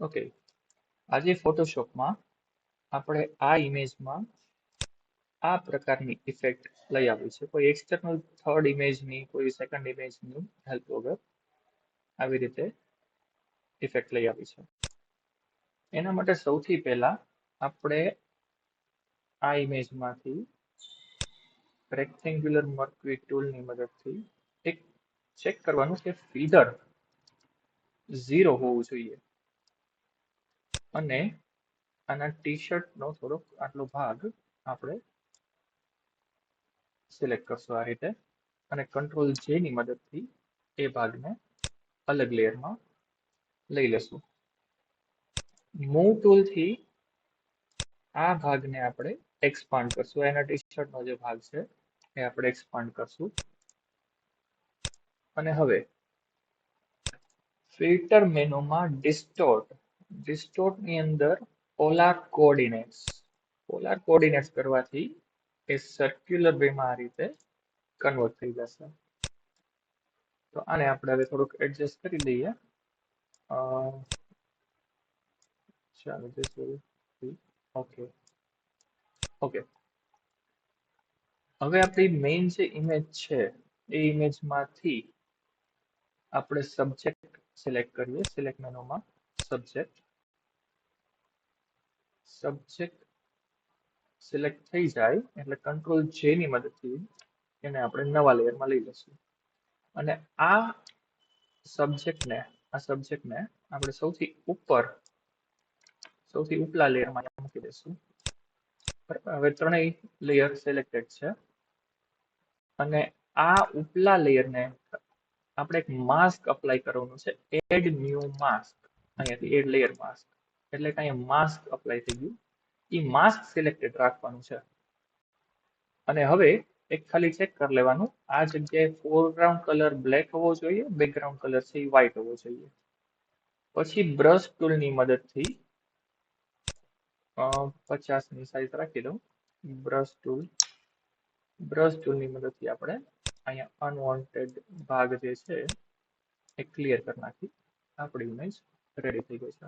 Okay, આજે ફોટોશોપમાં આપણે આ ઇમેજમાં આ પ્રકારની ઇફેક્ટ લઈ આવી છે. કોઈ એક્સટર્નલ થર્ડ ઇમેજની, કોઈ સેકન્ડ ઇમેજની હેલ્પ વગર આવી રીતે ઇફેક્ટ લઈ આવી છે. એના માટે સૌથી પહેલા આપણે આ ઇમેજમાંથી રેક્ટેન્ગ્યુલર મર્ક્યુરી ટૂલની મદદથી એક ચેક કરવાનું કે ફીડર 0 હોવું જોઈએ અને આના ટી શર્ટનો થોડોક આટલો ભાગ આપણે સિલેક્ટ કરશું આ રીતે અને કંટ્રોલ જે ની મદદથી એ ભાગને અલગ લેયરમાં લઈ લેશું. મૂવ ટૂલથી આ ભાગને આપણે એક્સપાન્ડ કરશું. એના ટી શર્ટનો જે ભાગ છે એ આપણે એક્સપાન્ડ કરશું. અને હવે ફિલ્ટર મેનુમાં ડિસ્ટોર્ટની અંદર પોલાર કોઓર્ડિનેટ્સ કરવાથી એ સર્ક્યુલર વેમાં આ રીતે કન્વર્ટ થઈ જશે. તો આને આપણે હવે થોડુંક એડજસ્ટ કરી દઈએ. ચાલો ઓકે ઓકે. હવે આપણી મેઇન જે ઇમેજ છે એ ઇમેજમાંથી આપણે સબ્જેક્ટ સિલેક્ટ કરીએ. સિલેક્ટ મેનુમાં સબ્જેક્ટ સિલેક્ટ થઈ જાય એટલે કંટ્રોલ જે ની મદદથી એને આપણે નવા લેયરમાં લઈ લઈશું. અને આ સબ્જેક્ટને આપણે સૌથી ઉપલા લેયરમાં મૂકી દઈશું. હવે ત્રણેય લેયર સિલેક્ટેડ છે અને આ ઉપલા લેયરને આપણે એક માસ્ક અપ્લાય કરવાનું છે. એડ ન્યૂ માસ્ક, અહીંયાથી એડ લેયર માસ્ક એટલે કે અહીંયા માસ્ક અપ્લાય થઈ ગયું. એ માસ્ક સિલેક્ટેડ રાખવાનું છે. અને હવે એક ખાલી ચેક કરી લેવાનું, આ જગ્યાએ ફોરગ્રાઉન્ડ કલર બ્લેક હોવો જોઈએ, બેકગ્રાઉન્ડ કલર છે એ વ્હાઈટ હોવો જોઈએ. પછી બ્રશ ટૂલની મદદથી 50ની સાઈઝ રાખી દઉં. બ્રશ ટૂલની મદદથી આપણે અહીંયા અનવોન્ટેડ ભાગ જે છે એ ક્લિયર કરી નાખી. આપણી ઇમેજ રેડી થઈ ગઈ છે.